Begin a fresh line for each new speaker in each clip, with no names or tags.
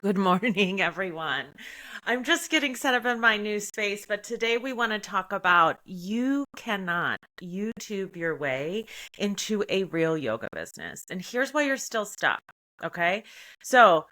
Good morning, everyone. I'm just getting set up in my new space, but today we want to talk about you cannot YouTube your way into a real yoga business. And here's why you're still stuck. Okay. So,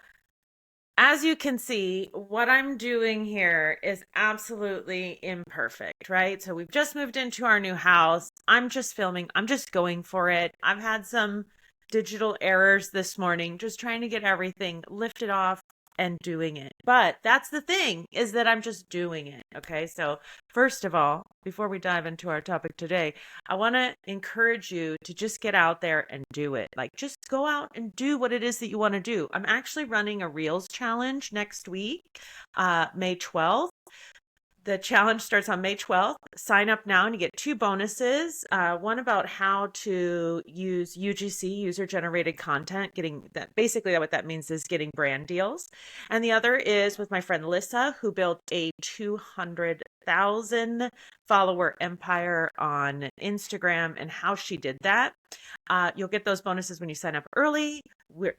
as you can see, what I'm doing here is absolutely imperfect, right? So, we've just moved into our new house. I'm just filming, I'm just going for it. I've had some digital errors this morning, just trying to get everything lifted off and doing it. But that's the thing is that I'm just doing it. Okay. So, first of all, before we dive into our topic today, I want to encourage you to just get out there and do it. Like, just go out and do what it is that you want to do. I'm actually running a Reels challenge next week, May 12th. The challenge starts on May 12th. Sign up now and you get two bonuses. One about how to use UGC, user generated content, getting that basically what that means is getting brand deals. And the other is with my friend Lissa, who built a 200,000 follower empire on Instagram and how she did that. You'll get those bonuses when you sign up early.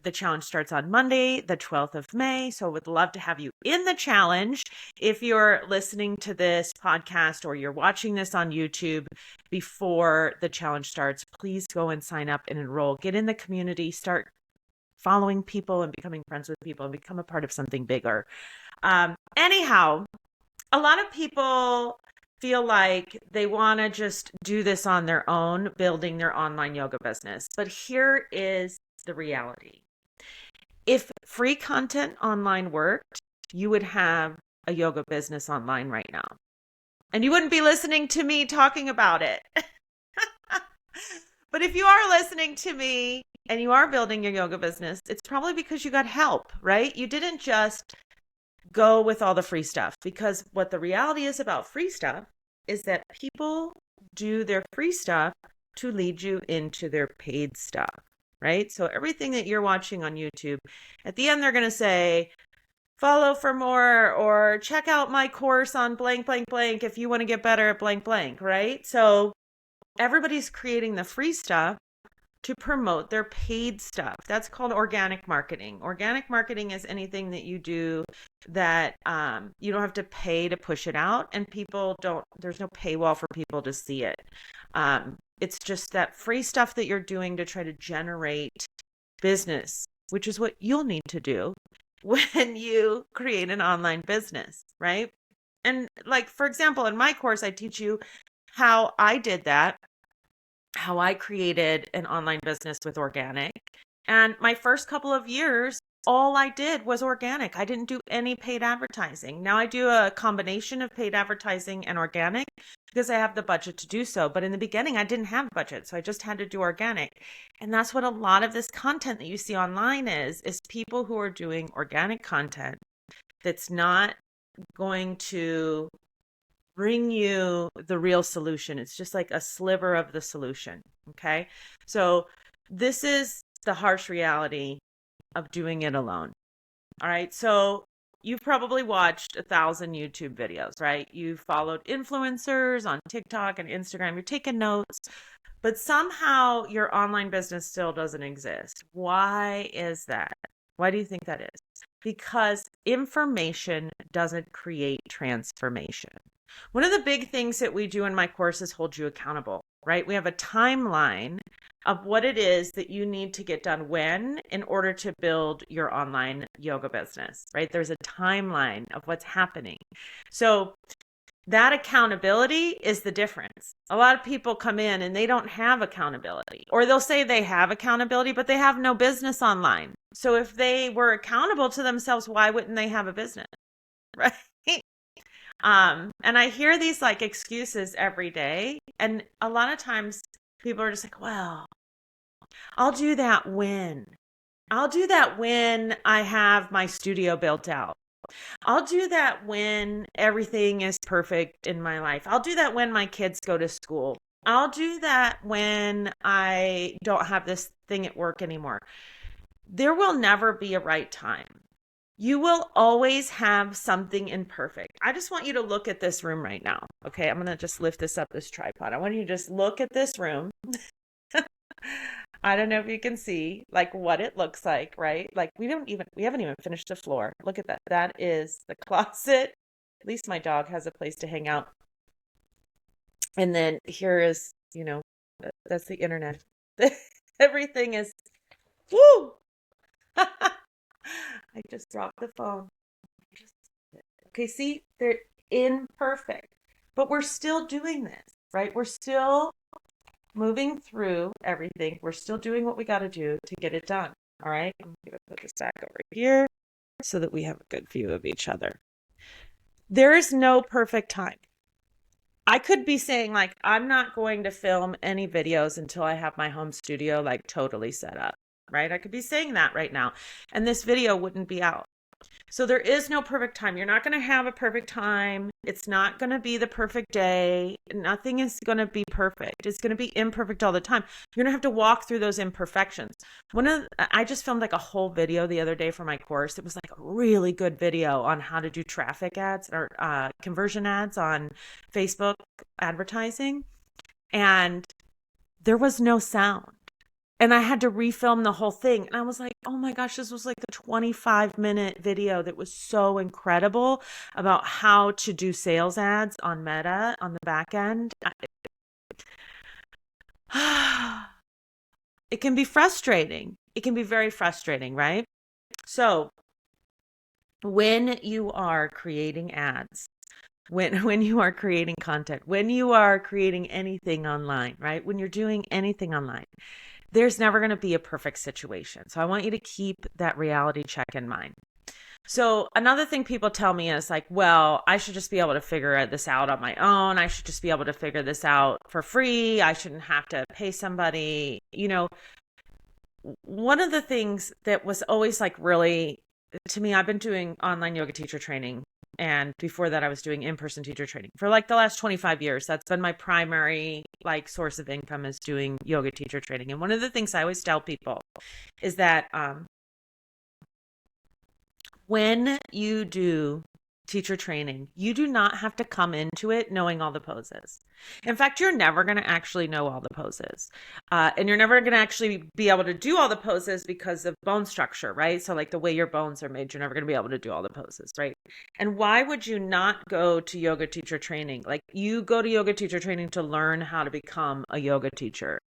The challenge starts on Monday, the 12th of May. So I would love to have you in the challenge. If you're listening to this podcast or you're watching this on YouTube before the challenge starts, please go and sign up and enroll. Get in the community, start following people and becoming friends with people and become a part of something bigger. Anyhow, a lot of people feel like they want to just do this on their own, building their online yoga business. But here is the reality. If free content online worked, you would have a yoga business online right now. And you wouldn't be listening to me talking about it. But if you are listening to me and you are building your yoga business, it's probably because you got help, right? You didn't just go with all the free stuff, because what the reality is about free stuff is that people do their free stuff to lead you into their paid stuff, right? So everything that you're watching on YouTube, at the end, they're going to say, follow for more or check out my course on blank, blank, blank if you want to get better at blank, blank, right? So everybody's creating the free stuff to promote their paid stuff. That's called organic marketing. Organic marketing is anything that you do that you don't have to pay to push it out, and there's no paywall for people to see it. It's just that free stuff that you're doing to try to generate business, which is what you'll need to do when you create an online business, right? And like, for example, in my course, I teach you how I did that, how I created an online business with organic. And my first couple of years, all I did was organic. I didn't do any paid advertising. Now I do a combination of paid advertising and organic because I have the budget to do so. But in the beginning, I didn't have budget. So I just had to do organic. And that's what a lot of this content that you see online is people who are doing organic content that's not going to bring you the real solution. It's just like a sliver of the solution. Okay. So this is the harsh reality of doing it alone. All right. So you've probably watched 1,000 YouTube videos, right? You've followed influencers on TikTok and Instagram. You're taking notes, but somehow your online business still doesn't exist. Why is that? Why do you think that is? Because information doesn't create transformation. One of the big things that we do in my course is hold you accountable, right? We have a timeline of what it is that you need to get done when in order to build your online yoga business, right? There's a timeline of what's happening. So that accountability is the difference. A lot of people come in and they don't have accountability, or they'll say they have accountability, but they have no business online. So if they were accountable to themselves, why wouldn't they have a business? Right? And I hear these like excuses every day. And a lot of times people are just like, well, I'll do that when. I'll do that when I have my studio built out. I'll do that when everything is perfect in my life. I'll do that when my kids go to school. I'll do that when I don't have this thing at work anymore. There will never be a right time. You will always have something imperfect. I just want you to look at this room right now. Okay, I'm going to just lift this up, this tripod. I want you to just look at this room. I don't know if you can see like what it looks like, right? Like we haven't even finished the floor. Look at that. That is the closet. At least my dog has a place to hang out. And then here is, that's the internet. Everything is woo. I just dropped the phone. Okay, see, they're imperfect, but we're still doing this, right? We're still moving through everything. We're still doing what we got to do to get it done. All right. I'm going to put this back over here so that we have a good view of each other. There is no perfect time. I could be saying, like, I'm not going to film any videos until I have my home studio like totally set up, right? I could be saying that right now, and this video wouldn't be out. So there is no perfect time. You're not going to have a perfect time. It's not going to be the perfect day. Nothing is going to be perfect. It's going to be imperfect all the time. You're going to have to walk through those imperfections. I just filmed like a whole video the other day for my course. It was like a really good video on how to do traffic ads or conversion ads on Facebook advertising. And there was no sound. And I had to refilm the whole thing. And I was like, oh my gosh, this was like the 25-minute video that was so incredible about how to do sales ads on Meta on the back end. It can be frustrating. It can be very frustrating, right? So when you are creating ads, when you are creating content, when you are creating anything online, right? When you're doing anything online, there's never going to be a perfect situation. So I want you to keep that reality check in mind. So another thing people tell me is like, well, I should just be able to figure this out on my own. I should just be able to figure this out for free. I shouldn't have to pay somebody. One of the things that was always like really, to me, I've been doing online yoga teacher training. And before that, I was doing in-person teacher training for like the last 25 years. That's been my primary like source of income, is doing yoga teacher training. And one of the things I always tell people is that when you do teacher training, you do not have to come into it knowing all the poses. In fact, you're never going to actually know all the poses. And you're never going to actually be able to do all the poses because of bone structure, right? So like the way your bones are made, you're never going to be able to do all the poses, right? And why would you not go to yoga teacher training? Like you go to yoga teacher training to learn how to become a yoga teacher.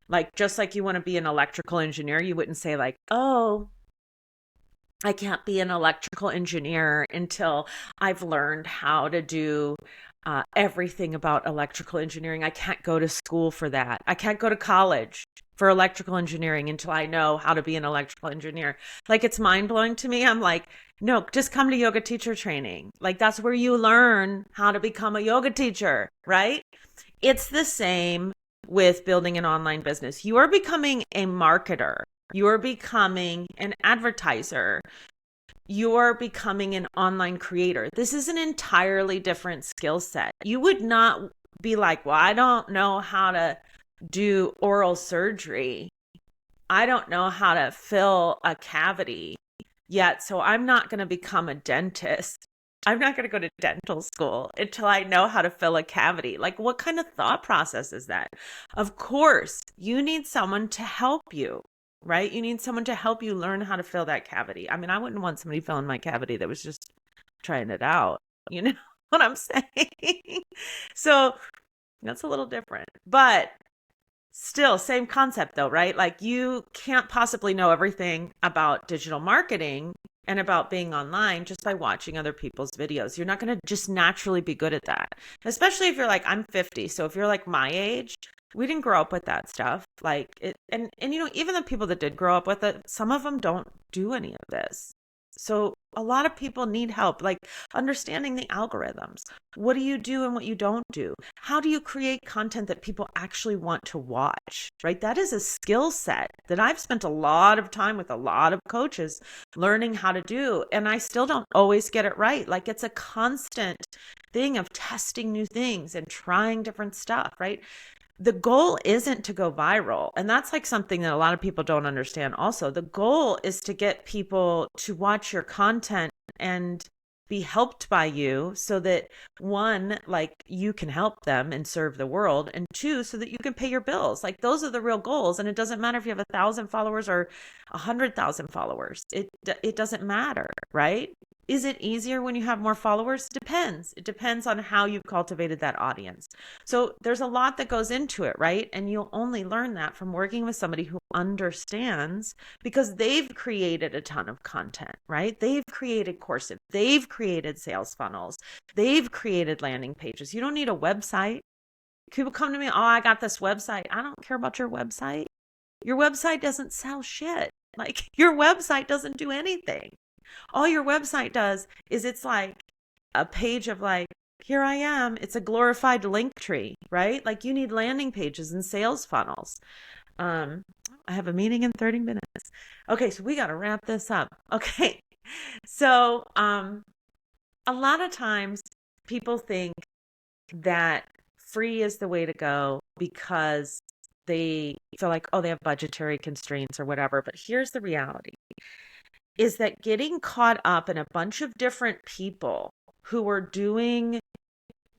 Like just like you want to be an electrical engineer, you wouldn't say like, oh, I can't be an electrical engineer until I've learned how to do everything about electrical engineering. I can't go to school for that. I can't go to college for electrical engineering until I know how to be an electrical engineer. Like it's mind blowing to me. I'm like, no, just come to yoga teacher training. Like that's where you learn how to become a yoga teacher, right? It's the same with building an online business. You are becoming a marketer. You're becoming an advertiser. You're becoming an online creator. This is an entirely different skill set. You would not be like, well, I don't know how to do oral surgery. I don't know how to fill a cavity yet, so I'm not going to become a dentist. I'm not going to go to dental school until I know how to fill a cavity. Like, what kind of thought process is that? Of course, you need someone to help you. Right? You need someone to help you learn how to fill that cavity. I mean, I wouldn't want somebody filling my cavity that was just trying it out. You know what I'm saying? So that's a little different, but still same concept though, right? Like you can't possibly know everything about digital marketing and about being online just by watching other people's videos. You're not going to just naturally be good at that, especially if you're like, I'm 50. So if you're like my age, we didn't grow up with that stuff. Like it, and even the people that did grow up with it, some of them don't do any of this. So a lot of people need help, like understanding the algorithms. What do you do and what you don't do? How do you create content that people actually want to watch, right? That is a skill set that I've spent a lot of time with a lot of coaches learning how to do. And I still don't always get it right. Like it's a constant thing of testing new things and trying different stuff, right? The goal isn't to go viral. And that's like something that a lot of people don't understand also. The goal is to get people to watch your content and be helped by you so that one, like you can help them and serve the world, and two, so that you can pay your bills. Like those are the real goals. And it doesn't matter if you have 1,000 followers or 100,000 followers. It doesn't matter, right? Is it easier when you have more followers? Depends. It depends on how you've cultivated that audience. So there's a lot that goes into it, right? And you'll only learn that from working with somebody who understands, because they've created a ton of content, right? They've created courses, they've created sales funnels, they've created landing pages. You don't need a website. People come to me, oh, I got this website. I don't care about your website. Your website doesn't sell shit. Like your website doesn't do anything. All your website does is it's like a page of like, here I am. It's a glorified link tree, right? Like you need landing pages and sales funnels. I have a meeting in 30 minutes. Okay, so we got to wrap this up. Okay. So, a lot of times people think that free is the way to go because they feel like, oh, they have budgetary constraints or whatever. But here's the reality is that getting caught up in a bunch of different people who are doing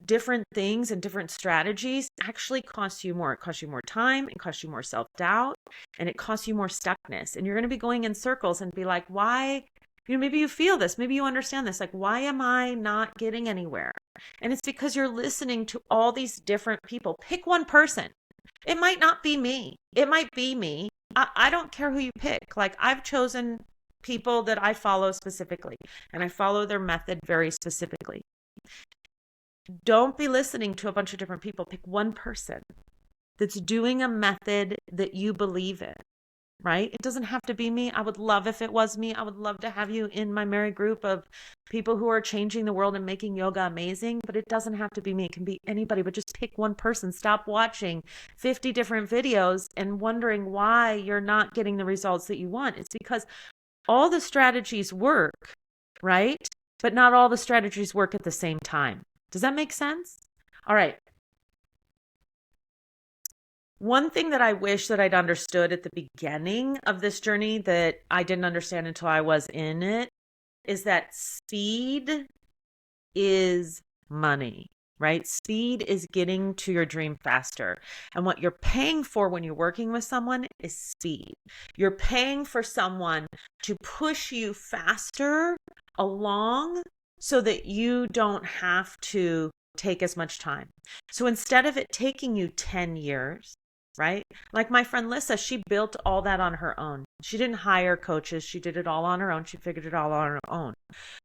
different things and different strategies actually costs you more. It costs you more time, it costs you more self-doubt, and it costs you more stuckness. And you're going to be going in circles and be like, why? Maybe you feel this, maybe you understand this. Like, why am I not getting anywhere? And it's because you're listening to all these different people. Pick one person. It might not be me. It might be me. I don't care who you pick. Like, I've chosen people that I follow specifically, and I follow their method very specifically. Don't be listening to a bunch of different people. Pick one person that's doing a method that you believe in, right? It doesn't have to be me. I would love if it was me. I would love to have you in my merry group of people who are changing the world and making yoga amazing, but it doesn't have to be me. It can be anybody, but just pick one person. Stop watching 50 different videos and wondering why you're not getting the results that you want. It's because all the strategies work, right? But not all the strategies work at the same time. Does that make sense? All right. One thing that I wish that I'd understood at the beginning of this journey that I didn't understand until I was in it is that speed is money, right? Speed is getting to your dream faster. And what you're paying for when you're working with someone is speed. You're paying for someone to push you faster along so that you don't have to take as much time. So instead of it taking you 10 years, right? Like my friend Lissa, she built all that on her own. She didn't hire coaches. She did it all on her own. She figured it all on her own.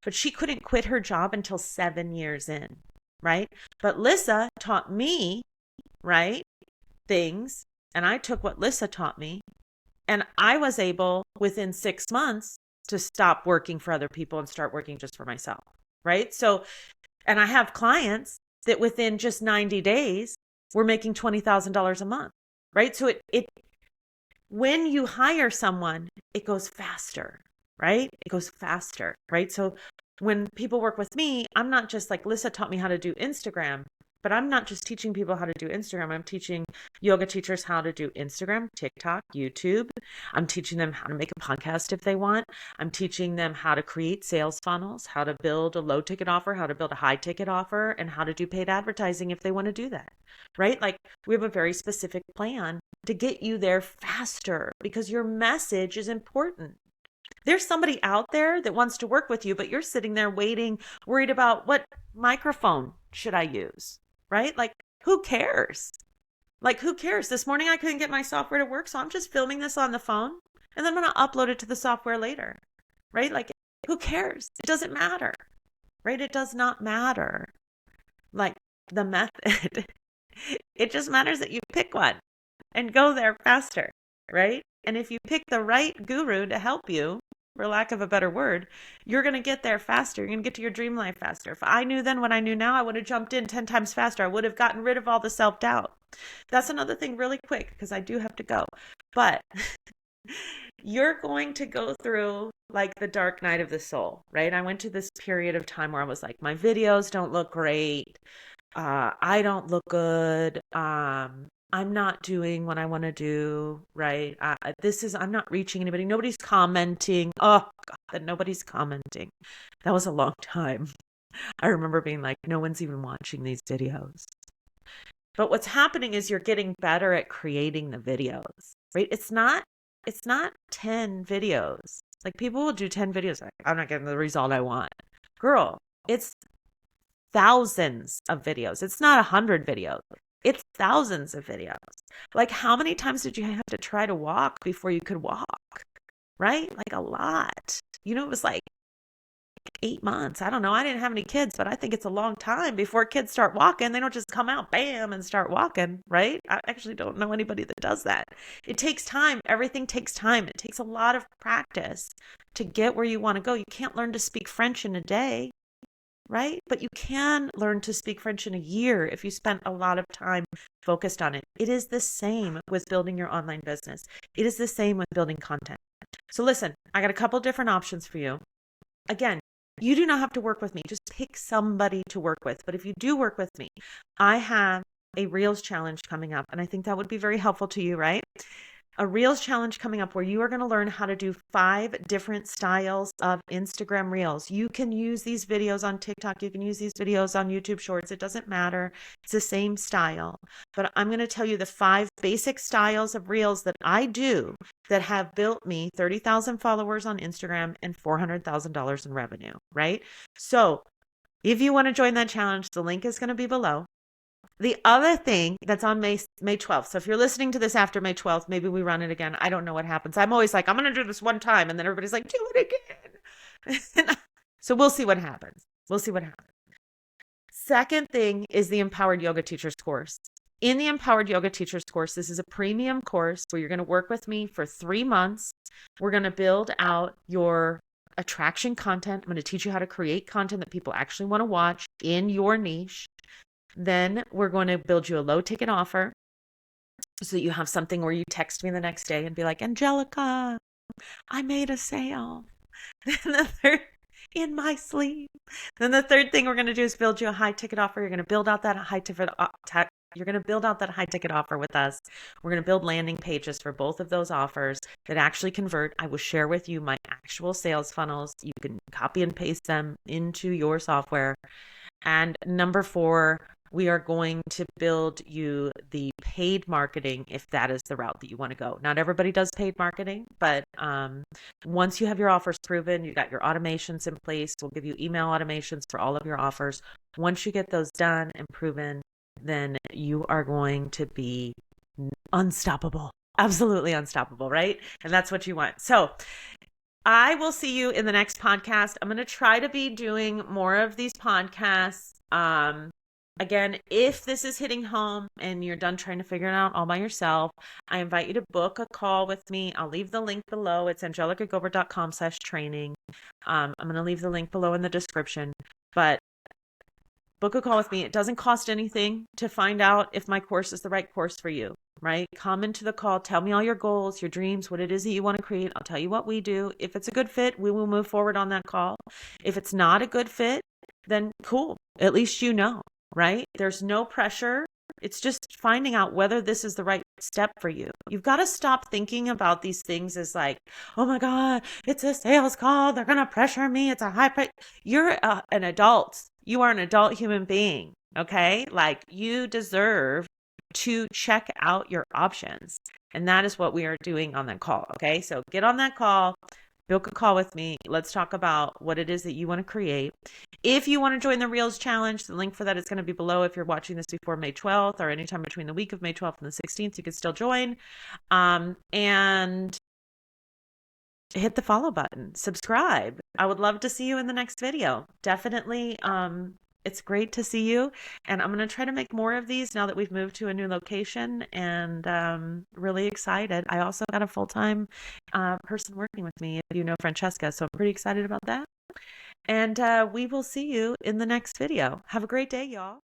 But she couldn't quit her job until 7 years in, right? But Lissa taught me, right, things, and I took what Lissa taught me, and I was able within 6 months to stop working for other people and start working just for myself, right? So, and I have clients that within just 90 days were making $20,000 a month, right? So it when you hire someone, it goes faster, right? It goes faster, right? So when people work with me, I'm not just like Lissa taught me how to do Instagram, but I'm not just teaching people how to do Instagram. I'm teaching yoga teachers how to do Instagram, TikTok, YouTube. I'm teaching them how to make a podcast if they want. I'm teaching them how to create sales funnels, how to build a low ticket offer, how to build a high ticket offer, and how to do paid advertising if they want to do that, right? Like we have a very specific plan to get you there faster because your message is important. There's somebody out there that wants to work with you, but you're sitting there waiting, worried about what microphone should I use, right? Like, who cares? Like, who cares? This morning I couldn't get my software to work, so I'm just filming this on the phone, and then I'm going to upload it to the software later, right? Like, who cares? It doesn't matter, right? It does not matter. Like, the method, it just matters that you pick one and go there faster, right? And if you pick the right guru to help you, for lack of a better word, you're going to get there faster. You're going to get to your dream life faster. If I knew then what I knew now, I would have jumped in 10 times faster. I would have gotten rid of all the self-doubt. That's another thing really quick because I do have to go. But you're going to go through like the dark night of the soul, right? I went to this period of time where I was like, my videos don't look great. I don't look good. I'm not doing what I want to do, right? I'm not reaching anybody. Nobody's commenting. Oh, God. that nobody's commenting. That was a long time. I remember being like, no one's even watching these videos. But what's happening is you're getting better at creating the videos, right? It's not 10 videos. Like people will do 10 videos. Like, I'm not getting the result I want. Girl, it's thousands of videos. It's not 100 videos. It's thousands of videos. Like how many times did you have to try to walk before you could walk? Right? Like a lot. It was like 8 months. I don't know. I didn't have any kids, but I think it's a long time before kids start walking. They don't just come out, bam, and start walking, right? I actually don't know anybody that does that. It takes time. Everything takes time. It takes a lot of practice to get where you want to go. You can't learn to speak French in a day, right? But you can learn to speak French in a year if you spent a lot of time focused on it. It is the same with building your online business. It is the same with building content. So listen, I got a couple different options for you. Again, you do not have to work with me. Just pick somebody to work with. But if you do work with me, I have a Reels challenge coming up. And I think that would be very helpful to you, right? A Reels challenge coming up where you are going to learn how to do 5 different styles of Instagram Reels. You can use these videos on TikTok. You can use these videos on YouTube Shorts. It doesn't matter. It's the same style. But I'm going to tell you the 5 basic styles of Reels that I do that have built me 30,000 followers on Instagram and $400,000 in revenue, right? So if you want to join that challenge, the link is going to be below. The other thing that's on May 12th. So if you're listening to this after May 12th, maybe we run it again. I don't know what happens. I'm always like, I'm going to do this one time. And then everybody's like, do it again. So we'll see what happens. Second thing is the Empowered Yoga Teachers course. In the Empowered Yoga Teachers course, this is a premium course where you're going to work with me for 3 months. We're going to build out your attraction content. I'm going to teach you how to create content that people actually want to watch in your niche. Then we're going to build you a low ticket offer so that you have something where you text me the next day and be like, Angelica, I made a sale. Then the third, in my sleep. Then the third thing we're going to do is build you a high ticket offer. You're going to build out that high ticket offer with us. We're going to build landing pages for both of those offers that actually convert. I will share with you my actual sales funnels. You can copy and paste them into your software. And number 4, we are going to build you the paid marketing if that is the route that you want to go. Not everybody does paid marketing, but once you have your offers proven, you got your automations in place. We'll give you email automations for all of your offers. Once you get those done and proven, then you are going to be unstoppable. Absolutely unstoppable, right? And that's what you want. So I will see you in the next podcast. I'm going to try to be doing more of these podcasts. Again, if this is hitting home and you're done trying to figure it out all by yourself, I invite you to book a call with me. I'll leave the link below. It's angelicagovaert.com/training. I'm going to leave the link below in the description, but book a call with me. It doesn't cost anything to find out if my course is the right course for you, right? Come into the call, tell me all your goals, your dreams, what it is that you want to create. I'll tell you what we do. If it's a good fit, we will move forward on that call. If it's not a good fit, then cool. At least you know, right? There's no pressure. It's just finding out whether this is the right step for you. You've got to stop thinking about these things as like, oh my God, it's a sales call. They're going to pressure me. It's a high price. You're an adult. You are an adult human being. Okay. Like you deserve to check out your options. And that is what we are doing on that call. Okay. So get on that call. Book a call with me. Let's talk about what it is that you want to create. If you want to join the Reels Challenge, the link for that is going to be below. If you're watching this before May 12th or anytime between the week of May 12th and the 16th, you can still join. And hit the follow button. Subscribe. I would love to see you in the next video. Definitely. It's great to see you. And I'm going to try to make more of these now that we've moved to a new location, and really excited. I also got a full-time person working with me, if you know Francesca. So I'm pretty excited about that. And we will see you in the next video. Have a great day, y'all.